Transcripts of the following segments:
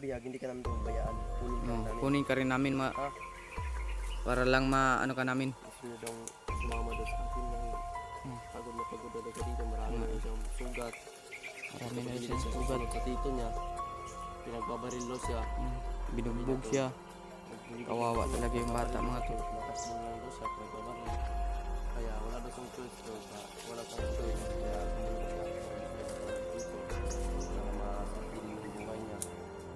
bihag, hindi ka namin pabayaan. Kunin ka namin. Kunin ka rin namin para lang ano ka namin. Gusto nyo daw sumama daw sa akin na pagod na pagod daw ka dito. Marami na siyang sugat. Marami na siyang sugat. Sa tito niya, pinagbabaril daw siya. Binugbog siya. Kawawa talaga yung bata mga to. Natakbo lang daw siya, pinagbabaril. Kaya wala daw siyang choice daw. Wala siyang choice. Kaya pumunta siya.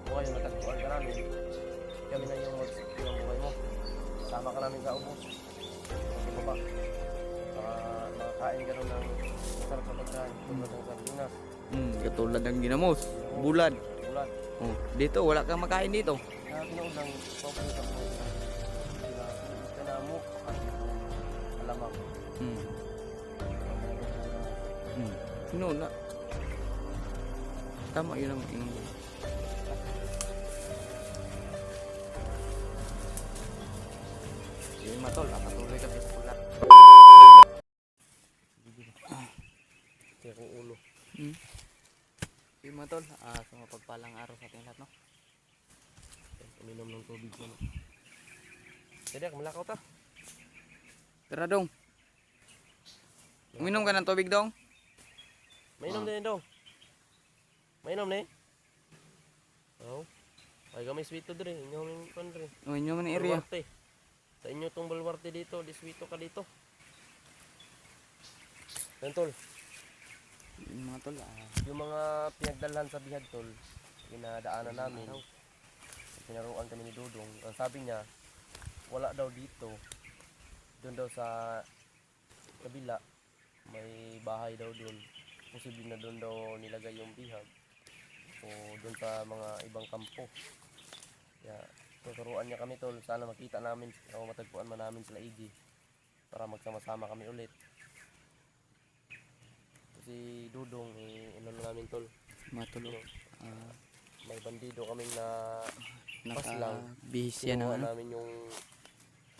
Buhay yung matagpuan ka namin, kami na yung mag-secure ang buhay mo. Sama ka namin sa ubos. Okay ba ba? Makakain ka rin ng masarap sa pagkain. Tulad ng sardinas. Katulad ng ginamos. Bulad. Bulad. Dito, wala kang makain dito. Kaya tinood ng papunta mo sila kanamo at alamang. Na. Tama yun ang inom. Yung matol, patuloy kami sa pula. Kaya kong ulo. Yung matol, sa mapagpalang araw sa ating lahat, no? Uminom ng tubig mo. Jadi, malakaw ta. Tara dong. Uminom ka ng tubig dong? Mainom din dong. Mainom ni. Oh. Ay gamay sweeto dre, inyo ming kon dre. Inyo man area. Bulwarte. Sa inyo tong bulwarte dito, di sweeto ka dito. Tol. Yung mga tol, yung mga pinagdalhan sa bihag tol, ginadaanan namin. Pinaruan kami ni Dudong. Ang sabi niya, wala daw dito. Doon daw sa kabila, may bahay daw doon. Posible na doon daw nilagay yung bihag. O doon sa mga ibang kampo. Kaya tuturuan niya kami tol. Sana makita namin o matagpuan man namin sila AG. Para magsama-sama kami ulit. Kasi Dudong, ano namin tol. matulog. May bandido kaming na paslang. Bihis yan Kinuha ano? namin yung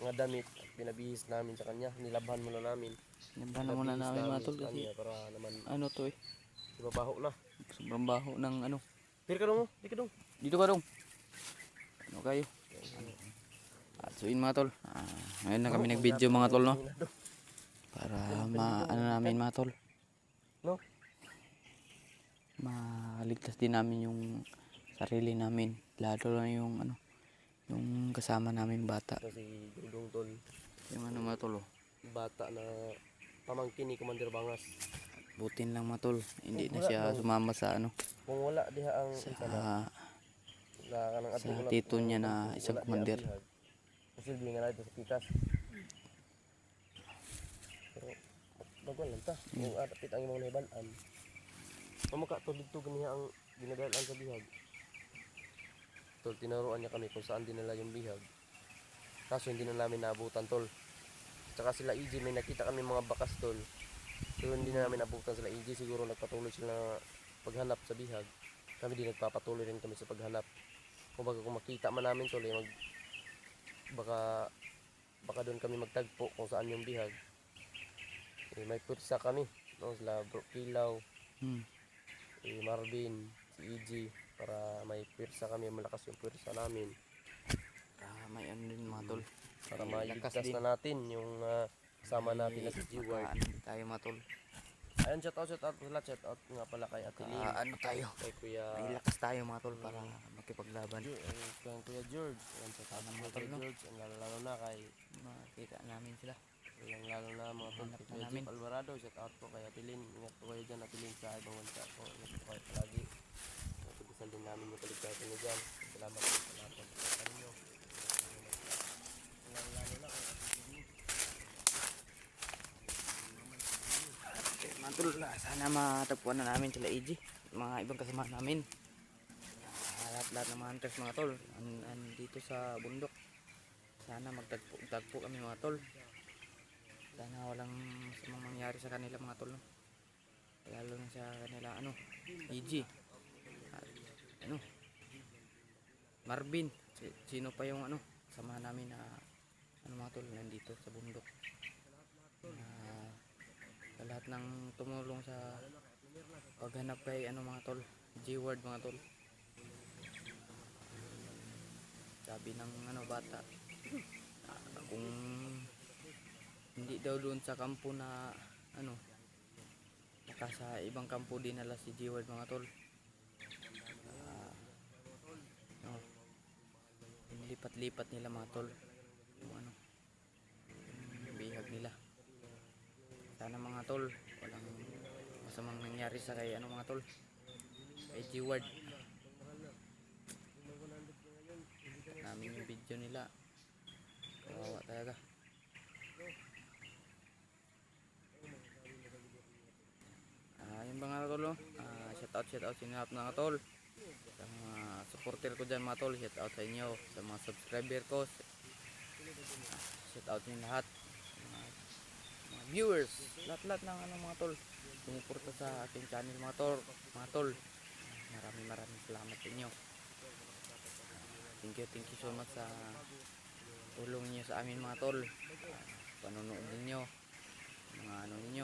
mga damit. Pinabihis namin sa kanya. Nilabhan muna namin. Nilabhan muna namin mga tol kasi para naman ano to ibabaho na. sobrang baho ng ano. Dito ka dong, dito ka dong. Dito ka dong. Ano kayo? At so yun mga tol. Ngayon na kami nag-video mga tol, no? Para ano namin mga tol. No? Maligtas din namin yung sarili namin. Lalo na yung ano, yung kasama namin bata. Kasi Dudong tol, Yung ano mga tol, bata na pamangkin ni Commander Bangas. butin lang mga tol. Hindi na siya sumama sa ano. Kung wala diha ang Sa tito niya na isang commander. Posible nga na ito sa pikas. Pero bagwan lang ta. Kung arapit ang imong nahibalaan. Pamaka to dito ganiha ang dinadalan sa bihag. Tol, tinaruan niya kami kung saan dinala yung bihag. Kaso hindi na namin naabutan tol. Tsaka sila EJ may nakita kami mga bakas tol. Pero hindi na namin naabutan sila EJ. Siguro nagpatuloy sila paghanap sa bihag. Kami din nagpapatuloy rin kami sa paghanap. Kung makita man namin tol, baka doon kami magtagpo kung saan yung bihag. May pursa kami, no? Sila Bro Kilaw, Marvin, si EG, para may pursa kami, malakas yung pursa namin. May ano din mga tol. Para mailigtas na natin yung kasama natin na si G-Ward. Tayo mga tol. Ayun, shout out pala, shout out nga pala kay Ate Lynn. Ano tayo? Kay Kuya... May lakas tayo mga tol para makipaglaban. Kay Kuya George. Ayun, shout out mga Kuya George. Lalo na kay... Makita namin sila. Lalo na mga tol. Kay Kuya Jeep Alvarado. Shout out po kay Ate Lynn. Ingat po kayo dyan, Ate Lynn, sa ibang bansa po. Ingat po kayo palagi. Pagkasal din namin yung kaligtasan nyo dyan. Salamat po sa lahat ng pagkakaroon nyo. Lalo na kay Ate Lynn. Mga tol, sana matagpuan na namin sila AG. Mga ibang kasama namin. Lahat ng mga hunters mga tol. Dito sa bundok. Sana magtagpo kami mga tol. Sana walang samang mangyari sa kanila mga tol. No? Lalo na sa kanila AG. Marvin. Sino pa yung sama namin na mga tol nandito sa bundok. Sa lahat ng tumulong sa paghanap kay mga tol, G-Ward mga tol. sabi ng bata, kung hindi daw doon sa kampo na baka sa ibang kampo dinala si G-Ward mga tol. No, Lipat-lipat nila mga tol yung yung bihag nila. Sana mga tol walang masamang nangyari sa kay mga tol, kay G-Ward. Namin yung video nila, kawawa talaga. Yung mga tol, shout out sa inyo mga tol, sa mga supporter ko dyan mga tol. Shout out sa inyo, sa mga subscriber ko, shout out sa inyo lahat, mga viewers, lahat ng mga tol sumuporta sa aking channel mga tol. Maraming salamat sa inyo. Thank you so much sa tulong niyo sa amin mga tol, panonood ninyo, mga ninyo,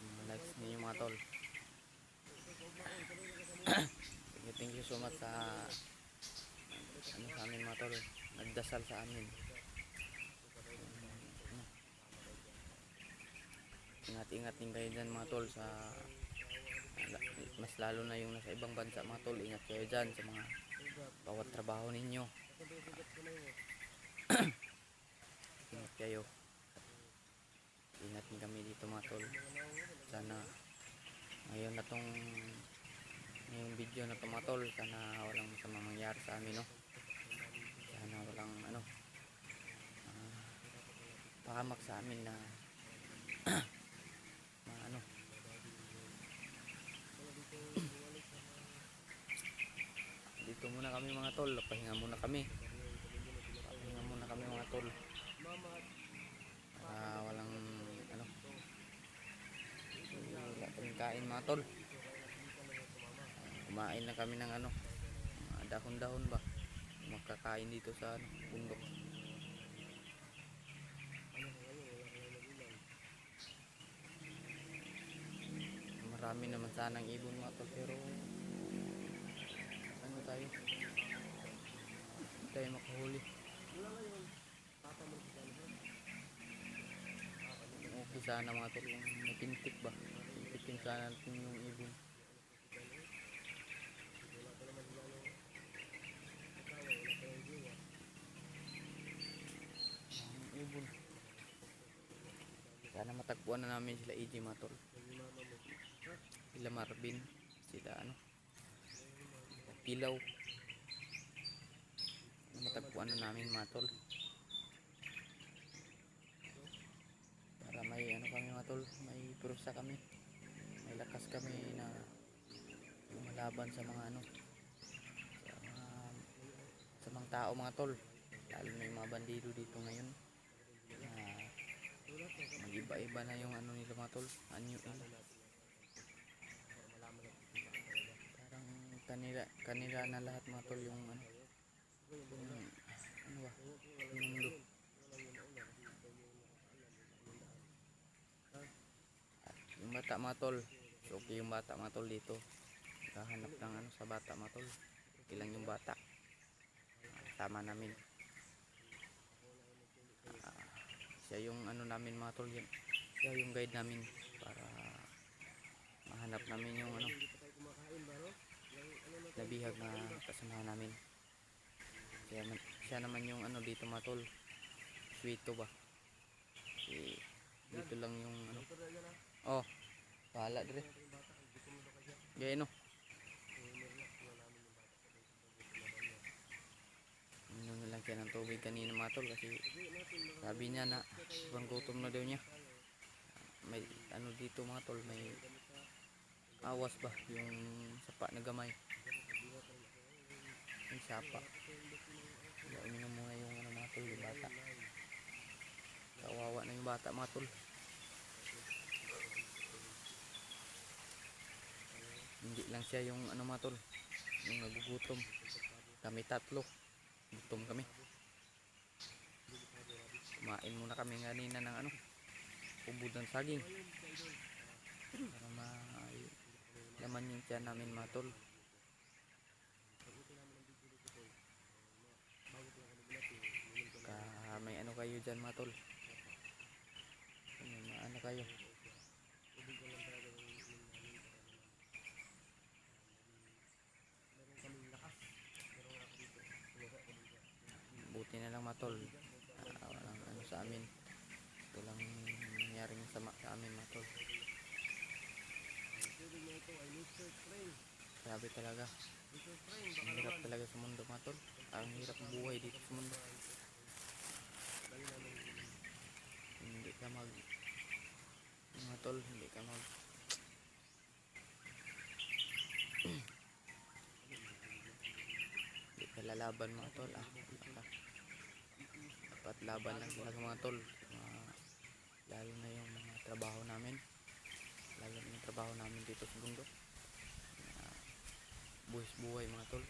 mga likes ninyo mga tol. Thank you so much sa sa amin mga tol, nagdasal sa amin. Ingat din kayo dyan mga tol, sa mas lalo na yung nasa ibang bansa mga tol. Ingat kayo dyan sa mga bawat trabaho ninyo. Ingat kayo, ingat din kami dito mga tol. Sana ngayon na tong yung video na to mga tol, sana walang masamang mangyari sa amin, no? Sana walang pahamak sa amin na dito muna kami mga tol, pahinga muna kami mga tol, para walang wala kaming kain mga tol. Kumain na kami ng mga dahon-dahon ba, makakain dito sa bundok. Marami naman sanang ibon mga tol, pero tayo hindi tayo makahuli. Okay sana mga tol kung napintik ba, pintikin sana natin yung ibon. Sana matagpuan na namin sila EJ mga tol, sila Marvin, sila Pilaw. Matagpuan na namin mga tol, para may kami mga tol, may prusa kami, may lakas kami na lumalaban sa mga sa mga tao mga tol, lalo na yung mga bandido dito ngayon. Mag-iba-iba na yung nila mga tol, parang kanila na lahat mga tol, yung yung mundo. At yung bata mga tol, so okay yung bata mga tol dito, kahanap ng sa bata mga tol, ilang yung bata tama namin. Siya yung namin mga tol, siya yung guide namin para mahanap namin yung nabihag na kasamahan namin. Siya naman yung dito mga tol, Sweeto ba, dito lang yung bahala dire gaya lang siya ng tubig kanina mga tol, kasi sabi niya na sobrang gutom na daw niya. May dito mga tol, may awas ba, yung sapa na gamay, yung sapa. Uminom muna yung mga tol, yung bata, kawawa na yung bata mga tol. Hindi lang siya yung mga tol, yung nagugutom. Kami tatlo gutom kami. Kumain muna kami kanina ng ubod ng saging para laman yung tiyan namin mga tol. dyan mga tol. Maano kayo. Buti na lang mga tol. Walang ano sa amin. Ito lang nangyaring sama sa amin mga tol. Grabe talaga. Ang hirap talaga sa mundo mga tol. Ang hirap buhay dito sa mundo. Hindi ka mga tol, hindi ka hindi ka lalaban mga tol. Dapat laban lang talaga mga tol. Lalo na yung mga trabaho namin. Lalo na yung trabaho namin dito sa bundok. Buhis buhay mga tol.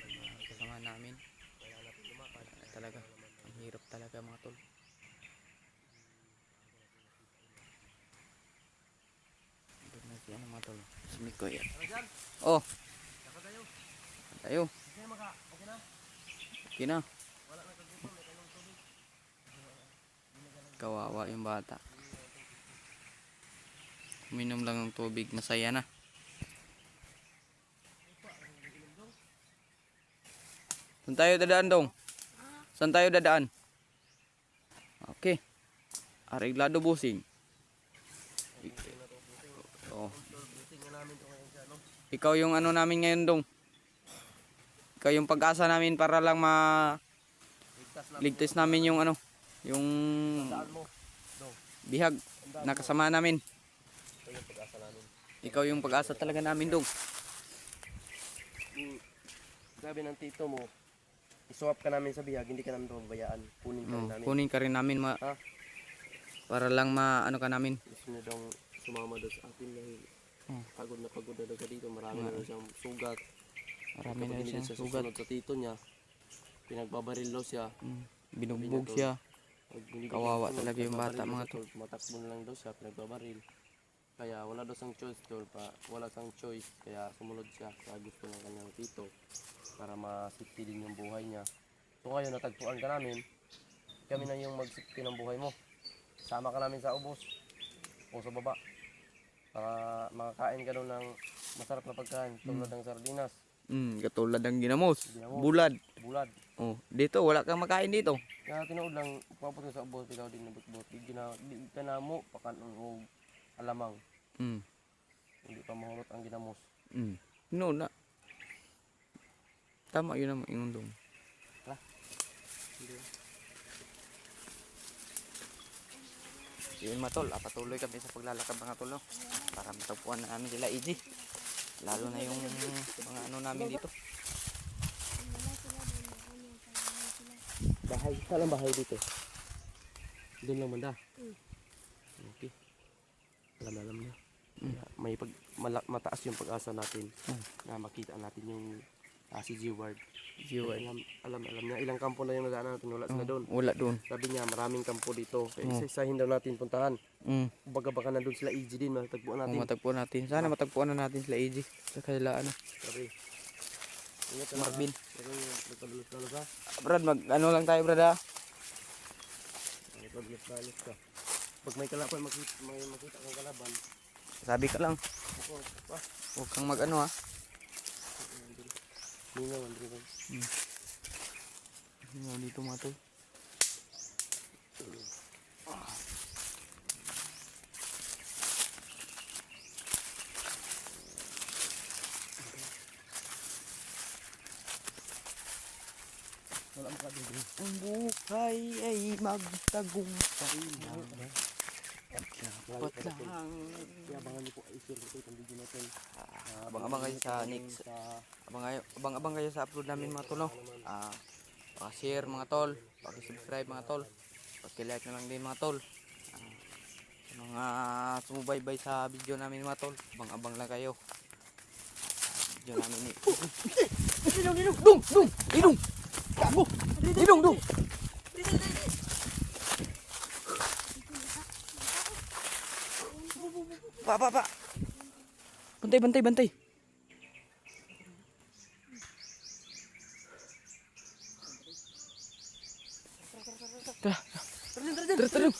Mga kasama namin. Talaga, ang hirap talaga mga tol. Doon na siya mga tol. Si Miko yan. Oh, tayo. Okay na. Kawawa yung bata. Uminom lang ng tubig, masaya na. Saan tayo dadaan dong? Saan tayo dadaan? Okay. Areglado busing. Oh. Ikaw yung ano namin ngayon dong. Ikaw yung pag-asa namin para lang ligtas namin yung ano, yung bihag na kasama namin. Ikaw yung pag-asa talaga namin dong. Sabi ng tito mo, iswap ka namin sa bihag, hindi ka namin pababayaan. Kunin ka rin namin. Kunin ka rin namin Ha? para lang ano ka namin. Gusto niya daw sumama daw sa atin dahil pagod na daw siya dito. Marami na daw siyang sugat. Marami na Kapag siyang hindi siya sugat. susunod sa tito niya, pinagbabaril daw siya. Binugbog siya. Kawawa talaga yung bata mga tol. Matakbo na lang daw siya, pinagbabaril. Kaya wala daw siyang choice tol, wala siyang choice. Kaya sumunod siya sa gusto ng kanyang tito para masipti din yung buhay niya. So ngayon natagpuan ka namin, kami na yung magsipti ng buhay mo. Sama ka namin sa ubos o sa baba para makakain ka doon ng masarap na pagkain tulad ng sardinas. Katulad ng ginamos. Bulad. Oh, dito wala kang makain dito. Kaya tinuod lang, pagpapot ka sa ubos, ikaw din nabot-bot. Di ka na mo, pakan o alamang. Hindi pa mahulot ang ginamos. No na. Tama yun ang ingundong. Ha? Yun mga tol, patuloy kami sa paglalakad mga tol, no? Para matagpuan na namin sila Easy. Lalo na yung mga ano namin dito. Bahay, saan ang bahay dito? Doon lang banda. Okay. Alam niya. May mataas yung pag-asa natin na makita natin yung si G-Ward. Alam niya ilang kampo na yung nadaanan natin, wala sila doon. Wala doon. Sabi niya maraming kampo dito. Kaya isa-isahin daw natin puntahan. Baka na doon sila EG din, matagpuan natin. Matagpuan natin. Sana matagpuan na natin sila Easy. Sa kailaan na. Sabi. Ingat ka Marvin. Nagpabulos-palos ha. Brad, ano lang tayo brad ha? Nagpabulos-palos ka. Pag may kalaban, makita kang kalaban. Sabi ka lang. Ako, pa. Huwag kang mag-ano ha. Ningaw, Andrew. Ningaw dito mga tol. Wala mo ka dito. Ang buhay ay magtagumpay lang. Dapat lang. Kaya abangan niyo po i-share ko itong video natin. Abang-abang kayo sa next. Abang-abang kayo sa upload namin mga tol, no? Paki-share mga tol, paki-subscribe mga tol, paki-like na lang din mga tol. Sa mga sumubaybay sa video namin mga tol, abang-abang lang kayo. Video namin ni Idong! Gago! Idong! Pa! Bantay! Tara, tara.